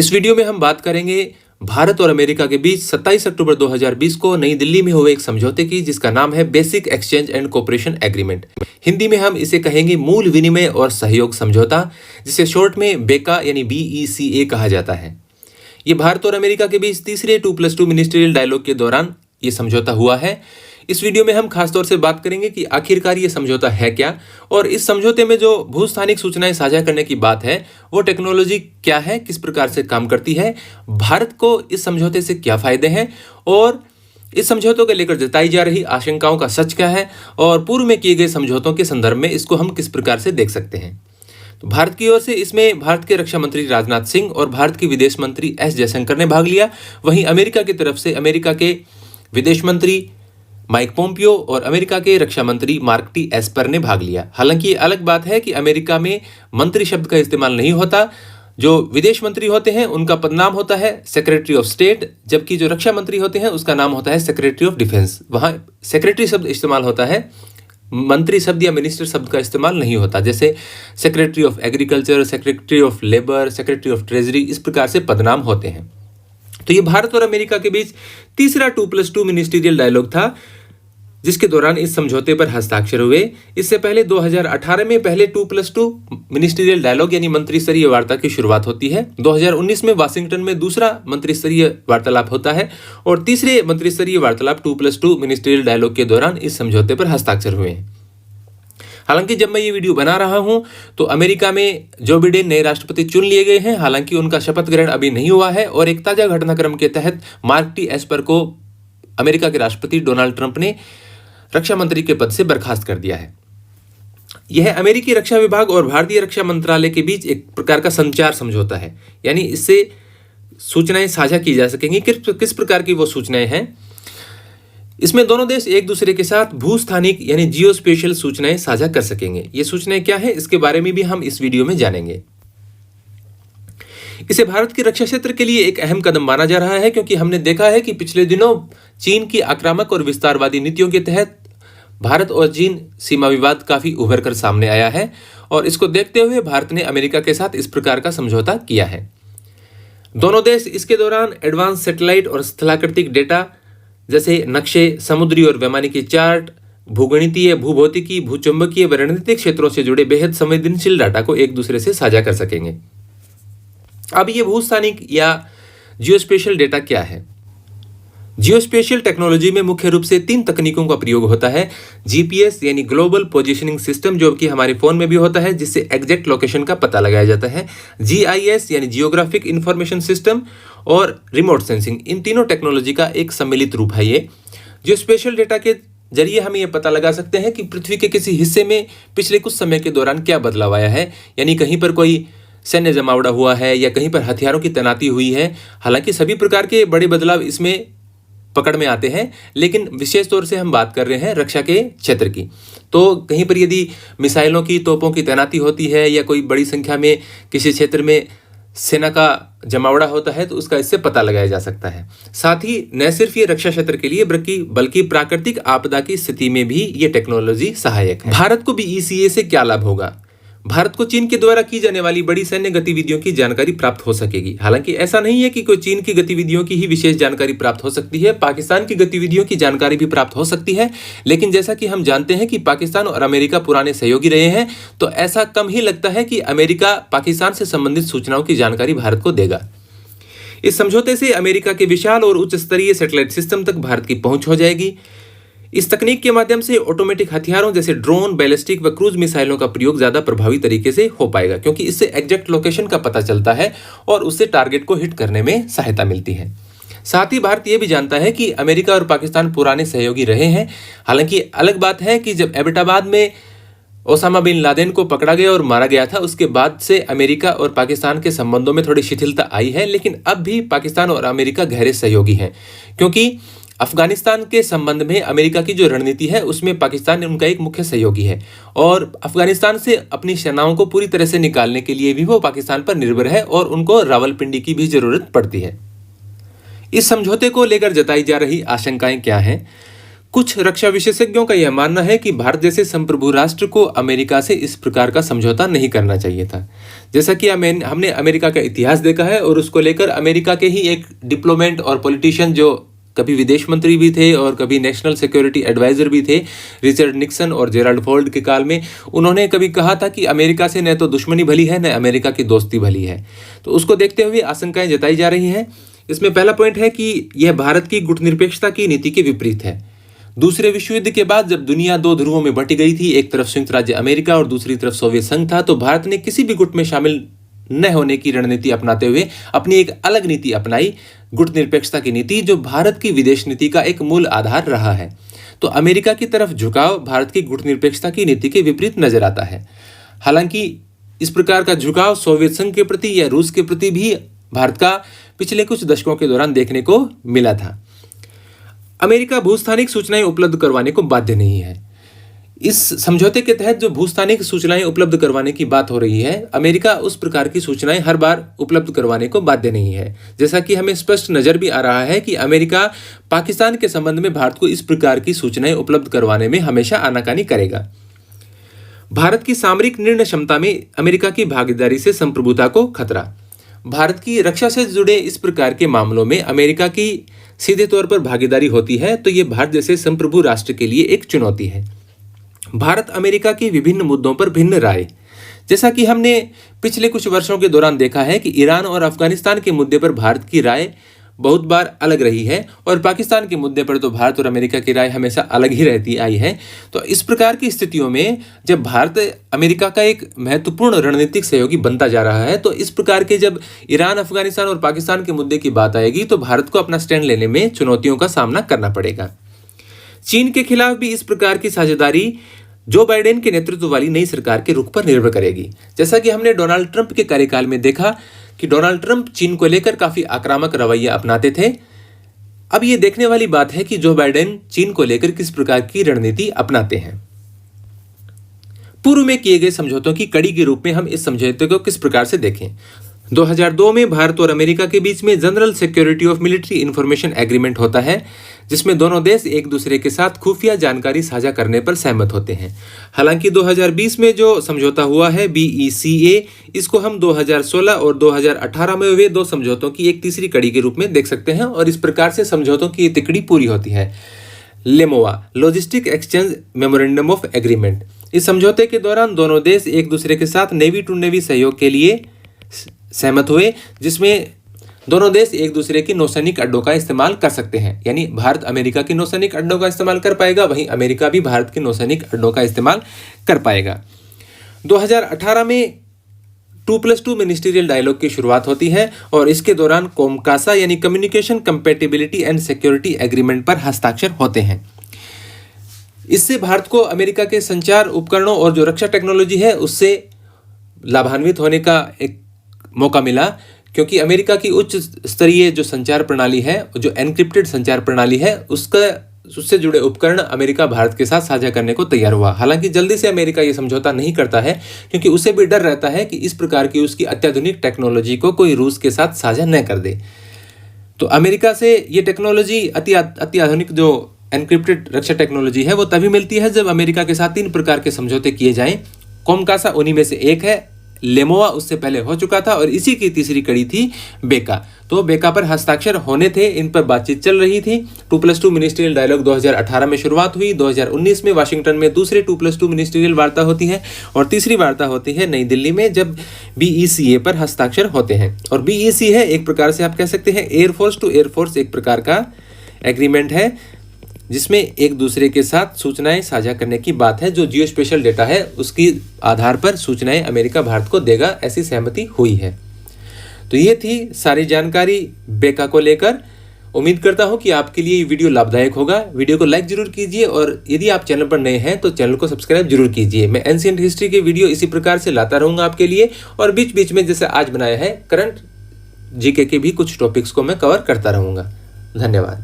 इस वीडियो में हम बात करेंगे भारत और अमेरिका के बीच 27 अक्टूबर 2020 को नई दिल्ली में हुए एक समझौते की, जिसका नाम है basic exchange and cooperation agreement. Hindi में हम इसे कहेंगे मूल विनिमय और सहयोग समझौता, जिसे शॉर्ट में बेका यानी BECA कहा जाता है। ये भारत और अमेरिका के बीच तीसरे 2+2 मिनिस्ट्रियल डायलॉग के दौरान ये समझौता हुआ है। इस वीडियो में हम खासतौर से बात करेंगे कि आखिरकार ये समझौता है क्या, और इस समझौते में जो भूस्थानिक सूचनाएं साझा करने की बात है वो टेक्नोलॉजी क्या है, किस प्रकार से काम करती है, भारत को इस समझौते से क्या फायदे हैं, और इस समझौतों को लेकर जताई जा रही आशंकाओं का सच क्या है, और पूर्व में किए गए समझौतों के संदर्भ में इसको हम किस प्रकार से देख सकते हैं। तो भारत की ओर से इसमें भारत के रक्षा मंत्री राजनाथ सिंह और भारत के विदेश मंत्री एस जयशंकर ने भाग लिया। वहीं अमेरिका की तरफ से अमेरिका के विदेश मंत्री माइक पोम्पियो और अमेरिका के रक्षा मंत्री मार्क टी एस्पर ने भाग लिया। हालांकि ये अलग बात है कि अमेरिका में मंत्री शब्द का इस्तेमाल नहीं होता। जो विदेश मंत्री होते हैं उनका पदनाम होता है सेक्रेटरी ऑफ स्टेट, जबकि जो रक्षा मंत्री होते हैं उसका नाम होता है सेक्रेटरी ऑफ डिफेंस। वहाँ सेक्रेटरी शब्द इस्तेमाल होता है, मंत्री शब्द या मिनिस्टर शब्द का इस्तेमाल नहीं होता। जैसे secretary of agriculture, secretary of labour, secretary of treasury, इस प्रकार से पदनाम होते हैं। तो ये भारत और अमेरिका के बीच तीसरा 2+2 मिनिस्टीरियल डायलॉग था, जिसके दौरान इस समझौते पर हस्ताक्षर हुए। इससे पहले 2018 में पहले 2+2 मिनिस्टीरियल डायलॉग यानी मंत्री स्तरीय वार्ता की शुरुआत होती है। 2019 में वाशिंगटन में दूसरा मंत्री स्तरीय वार्तालाप होता है, और तीसरे मंत्री स्तरीय वार्तालाप 2+2 मिनिस्टीरियल डायलॉग के दौरान इस समझौते पर हस्ताक्षर हुए हैं। हालांकि जब मैं ये वीडियो बना रहा हूं तो अमेरिका में जो बिडेन नए राष्ट्रपति चुन लिए गए हैं। हालांकि उनका शपथ ग्रहण अभी नहीं हुआ है, और एक ताजा घटनाक्रम के तहत मार्क टी एस्पर को अमेरिका के राष्ट्रपति डोनाल्ड ट्रंप ने रक्षा मंत्री के पद से बर्खास्त कर दिया है। यह अमेरिकी रक्षा विभाग और भारतीय रक्षा मंत्रालय के बीच एक प्रकार का संचार समझौता है, यानी इससे सूचनाएं साझा की जा सकेंगी। किस प्रकार की वो सूचनाएं हैं? इसमें दोनों देश एक दूसरे के साथ भूस्थानिक यानी जियोस्पेशियल सूचनाएं साझा कर सकेंगे। ये सूचनाएं क्या है, इसके बारे में भी हम इस वीडियो में जानेंगे। इसे भारत के रक्षा क्षेत्र के लिए एक अहम कदम माना जा रहा है, क्योंकि हमने देखा है कि पिछले दिनों चीन की आक्रामक और विस्तारवादी नीतियों के तहत भारत और चीन सीमा विवाद काफी उभर कर सामने आया है, और इसको देखते हुए भारत ने अमेरिका के साथ इस प्रकार का समझौता किया है। दोनों देश इसके दौरान एडवांस सैटेलाइट और स्थलाकृतिक डेटा जैसे नक्शे, समुद्री और वैमानिकी चार्ट, भूगणितीय, भूभौतिकी, भूचुंबकीय व रणनीतिक क्षेत्रों से जुड़े बेहद संवेदनशील डाटा को एक दूसरे से साझा कर सकेंगे। अब ये भूस्थानिक या जियोस्पेशियल डेटा क्या है? जियोस्पेशियल टेक्नोलॉजी में मुख्य रूप से 3 तकनीकों का प्रयोग होता है। GPS यानी ग्लोबल पोजीशनिंग सिस्टम, जो कि हमारे फोन में भी होता है, जिससे एग्जैक्ट लोकेशन का पता लगाया जाता है। GIS यानी जियोग्राफिक इंफॉर्मेशन सिस्टम, और रिमोट सेंसिंग। इन तीनों टेक्नोलॉजी का एक सम्मिलित रूप है ये। जियोस्पेशियल डेटा के जरिए हम ये पता लगा सकते हैं कि पृथ्वी के किसी हिस्से में पिछले कुछ समय के दौरान क्या बदलाव आया है, यानी कहीं पर कोई सैन्य जमावड़ा हुआ है या कहीं पर हथियारों की तैनाती हुई है। हालांकि सभी प्रकार के बड़े बदलाव इसमें पकड़ में आते हैं, लेकिन विशेष तौर से हम बात कर रहे हैं रक्षा के क्षेत्र की। तो कहीं पर यदि मिसाइलों की, तोपों की तैनाती होती है, या कोई बड़ी संख्या में किसी क्षेत्र में सेना का जमावड़ा होता है, तो उसका इससे पता लगाया जा सकता है। साथ ही न सिर्फ ये रक्षा क्षेत्र के लिए बल्कि प्राकृतिक आपदा की स्थिति में भी ये टेक्नोलॉजी सहायक है। भारत को BECA से क्या लाभ होगा? भारत को चीन के द्वारा की जाने वाली बड़ी सैन्य गतिविधियों की जानकारी प्राप्त हो सकेगी। हालांकि ऐसा नहीं है कि कोई चीन की गतिविधियों की ही विशेष जानकारी प्राप्त हो सकती है, पाकिस्तान की गतिविधियों की जानकारी भी प्राप्त हो सकती है। लेकिन जैसा कि हम जानते हैं कि पाकिस्तान और अमेरिका पुराने सहयोगी रहे हैं, तो ऐसा कम ही लगता है कि अमेरिका पाकिस्तान से संबंधित सूचनाओं की जानकारी भारत को देगा। इस समझौते से अमेरिका के विशाल और उच्च स्तरीय सैटेलाइट सिस्टम तक भारत की पहुंच हो जाएगी। इस तकनीक के माध्यम से ऑटोमेटिक हथियारों जैसे ड्रोन, बैलिस्टिक व क्रूज मिसाइलों का प्रयोग ज्यादा प्रभावी तरीके से हो पाएगा, क्योंकि इससे एग्जैक्ट लोकेशन का पता चलता है और उससे टारगेट को हिट करने में सहायता मिलती है। साथ ही भारत ये भी जानता है कि अमेरिका और पाकिस्तान पुराने सहयोगी रहे हैं। हालांकि अलग बात है कि जब एबटाबाद में ओसामा बिन लादेन को पकड़ा गया और मारा गया था, उसके बाद से अमेरिका और पाकिस्तान के संबंधों में थोड़ी शिथिलता आई है, लेकिन अब भी पाकिस्तान और अमेरिका गहरे सहयोगी हैं, क्योंकि अफगानिस्तान के संबंध में अमेरिका की जो रणनीति है उसमें पाकिस्तान उनका एक मुख्य सहयोगी है, और अफगानिस्तान से अपनी सेनाओं को पूरी तरह से निकालने के लिए भी वो पाकिस्तान पर निर्भर है, और उनको रावलपिंडी की भी जरूरत पड़ती है। इस समझौते को लेकर जताई जा रही आशंकाएं क्या हैं? कुछ रक्षा विशेषज्ञों का यह मानना है कि भारत जैसे संप्रभु राष्ट्र को अमेरिका से इस प्रकार का समझौता नहीं करना चाहिए था। जैसा कि हमने अमेरिका का इतिहास देखा है और उसको लेकर अमेरिका के ही एक डिप्लोमेट और पॉलिटिशियन जो कभी विदेश मंत्री भी थे और कभी नेशनल सिक्योरिटी एडवाइजर भी थे, रिचर्ड निक्सन और जेराल्ड फोर्ड के काल में, उन्होंने कभी कहा था कि अमेरिका से न तो दुश्मनी भली है न अमेरिका की दोस्ती भली है। तो उसको देखते हुए आशंकाएं जताई जा रही हैं। इसमें पहला पॉइंट है कि यह भारत की गुटनिरपेक्षता की नीति के विपरीत है। दूसरे विश्व युद्ध के बाद जब दुनिया दो ध्रुवों में बंटी गई थी, एक तरफ संयुक्त राज्य अमेरिका और दूसरी तरफ सोवियत संघ था, तो भारत ने किसी भी गुट में शामिल न होने की रणनीति अपनाते हुए अपनी एक अलग नीति अपनाई, गुटनिरपेक्षता की नीति, जो भारत की विदेश नीति का एक मूल आधार रहा है। तो अमेरिका की तरफ झुकाव भारत की गुटनिरपेक्षता की नीति के विपरीत नजर आता है। हालांकि इस प्रकार का झुकाव सोवियत संघ के प्रति या रूस के प्रति भी भारत का पिछले कुछ दशकों के दौरान देखने को मिला था। अमेरिका भूस्थानिक सूचनाएं उपलब्ध करवाने को बाध्य नहीं है। इस समझौते के तहत जो भूस्थानिक सूचनाएं उपलब्ध करवाने की बात हो रही है, अमेरिका उस प्रकार की सूचनाएं हर बार उपलब्ध करवाने को बाध्य नहीं है। जैसा कि हमें स्पष्ट नजर भी आ रहा है कि अमेरिका पाकिस्तान के संबंध में भारत को इस प्रकार की सूचनाएं उपलब्ध करवाने में हमेशा आनाकानी करेगा। भारत की सामरिक निर्णय क्षमता में अमेरिका की भागीदारी से संप्रभुता को खतरा। भारत की रक्षा से जुड़े इस प्रकार के मामलों में अमेरिका की सीधे तौर पर भागीदारी होती है, तो ये भारत जैसे संप्रभु राष्ट्र के लिए एक चुनौती है। भारत अमेरिका के विभिन्न मुद्दों पर भिन्न राय। जैसा कि हमने पिछले कुछ वर्षों के दौरान देखा है कि ईरान और अफगानिस्तान के मुद्दे पर भारत की राय बहुत बार अलग रही है और पाकिस्तान के मुद्दे पर तो भारत और अमेरिका की राय हमेशा अलग ही रहती आई है। तो इस प्रकार की स्थितियों में जब भारत अमेरिका का एक महत्वपूर्ण रणनीतिक सहयोगी बनता जा रहा है, तो इस प्रकार के जब ईरान, अफगानिस्तान और पाकिस्तान के मुद्दे की बात आएगी तो भारत को अपना स्टैंड लेने में चुनौतियों का सामना करना पड़ेगा। चीन के खिलाफ भी इस प्रकार की साझेदारी जो बाइडेन के नेतृत्व वाली नई सरकार के रुख पर निर्भर करेगी। जैसा कि हमने डोनाल्ड ट्रंप के कार्यकाल में देखा कि डोनाल्ड ट्रंप चीन को लेकर काफी आक्रामक रवैया अपनाते थे। अब ये देखने वाली बात है कि जो बाइडेन चीन को लेकर किस प्रकार की रणनीति अपनाते हैं। पूर्व में किए गए समझौतों की कड़ी के रूप में हम इस समझौते को किस प्रकार से देखें। 2002 में भारत और अमेरिका के बीच में general security of military information agreement होता है, जिसमें दोनों देश एक दूसरे के साथ खुफिया जानकारी साझा करने पर सहमत होते हैं। हालांकि 2020 में जो समझौता हुआ है BECA, इसको हम 2016 और 2018 में हुए दो समझौतों की एक तीसरी कड़ी के रूप में देख सकते हैं और इस प्रकार से समझौतों की ये तिकड़ी पूरी होती है। LEMOA logistic exchange memorandum of agreement. इस समझौते के दौरान दोनों देश एक दूसरे के साथ नेवी टू नेवी सहयोग के लिए सहमत हुए, जिसमें दोनों देश एक दूसरे की नौसैनिक अड्डों का इस्तेमाल कर सकते हैं। यानी भारत अमेरिका की नौसैनिक अड्डों का इस्तेमाल कर पाएगा, वहीं अमेरिका भी भारत के नौसैनिक अड्डों का इस्तेमाल कर पाएगा। 2018 में 2+2 मिनिस्ट्रियल डायलॉग की शुरुआत होती है और इसके दौरान कोमकासा यानी communication compatibility and security agreement पर हस्ताक्षर होते हैं। इससे भारत को अमेरिका के संचार उपकरणों और जो रक्षा टेक्नोलॉजी है उससे लाभान्वित होने का एक मौका मिला, क्योंकि अमेरिका की उच्च स्तरीय जो संचार प्रणाली है, जो एनक्रिप्टेड संचार प्रणाली है, उससे जुड़े उपकरण अमेरिका भारत के साथ साझा करने को तैयार हुआ। हालांकि जल्दी से अमेरिका ये समझौता नहीं करता है, क्योंकि उसे भी डर रहता है कि इस प्रकार की उसकी अत्याधुनिक टेक्नोलॉजी को कोई रूस के साथ साझा न कर दे। तो अमेरिका से ये टेक्नोलॉजी अत्याधुनिक जो एनक्रिप्टेड रक्षा टेक्नोलॉजी है वो तभी मिलती है जब अमेरिका के साथ 3 प्रकार के समझौते किए जाएं। कोमकासा उन्हीं में से एक है, लेमोआ उससे पहले हो चुका था और इसी की तीसरी कड़ी थी बेका। तो बेका पर हस्ताक्षर होने थे, इन पर बातचीत चल रही थी। 2+2 मिनिस्ट्रियल डायलॉग 2018 में शुरुआत हुई। 2019 में वाशिंगटन में दूसरे 2+2 मिनिस्ट्रियल वार्ता होती है और तीसरी वार्ता होती है नई दिल्ली में, जब BECA पर हस्ताक्षर होते हैं। और BEC है एक प्रकार से आप कह सकते हैं एयरफोर्स टू एयरफोर्स एक प्रकार का एग्रीमेंट है, जिसमें एक दूसरे के साथ सूचनाएं साझा करने की बात है। जो जियो स्पेशल डेटा है उसकी आधार पर सूचनाएं अमेरिका भारत को देगा, ऐसी सहमति हुई है। तो ये थी सारी जानकारी बेका को लेकर। उम्मीद करता हूं कि आपके लिए ये वीडियो लाभदायक होगा। वीडियो को लाइक जरूर कीजिए और यदि आप चैनल पर नए हैं तो चैनल को सब्सक्राइब जरूर कीजिए। मैं एंशिएंट हिस्ट्री के वीडियो इसी प्रकार से लाता रहूंगा आपके लिए, और बीच बीच में जैसे आज बनाया है करंट GK के भी कुछ टॉपिक्स को मैं कवर करता रहूंगा। धन्यवाद।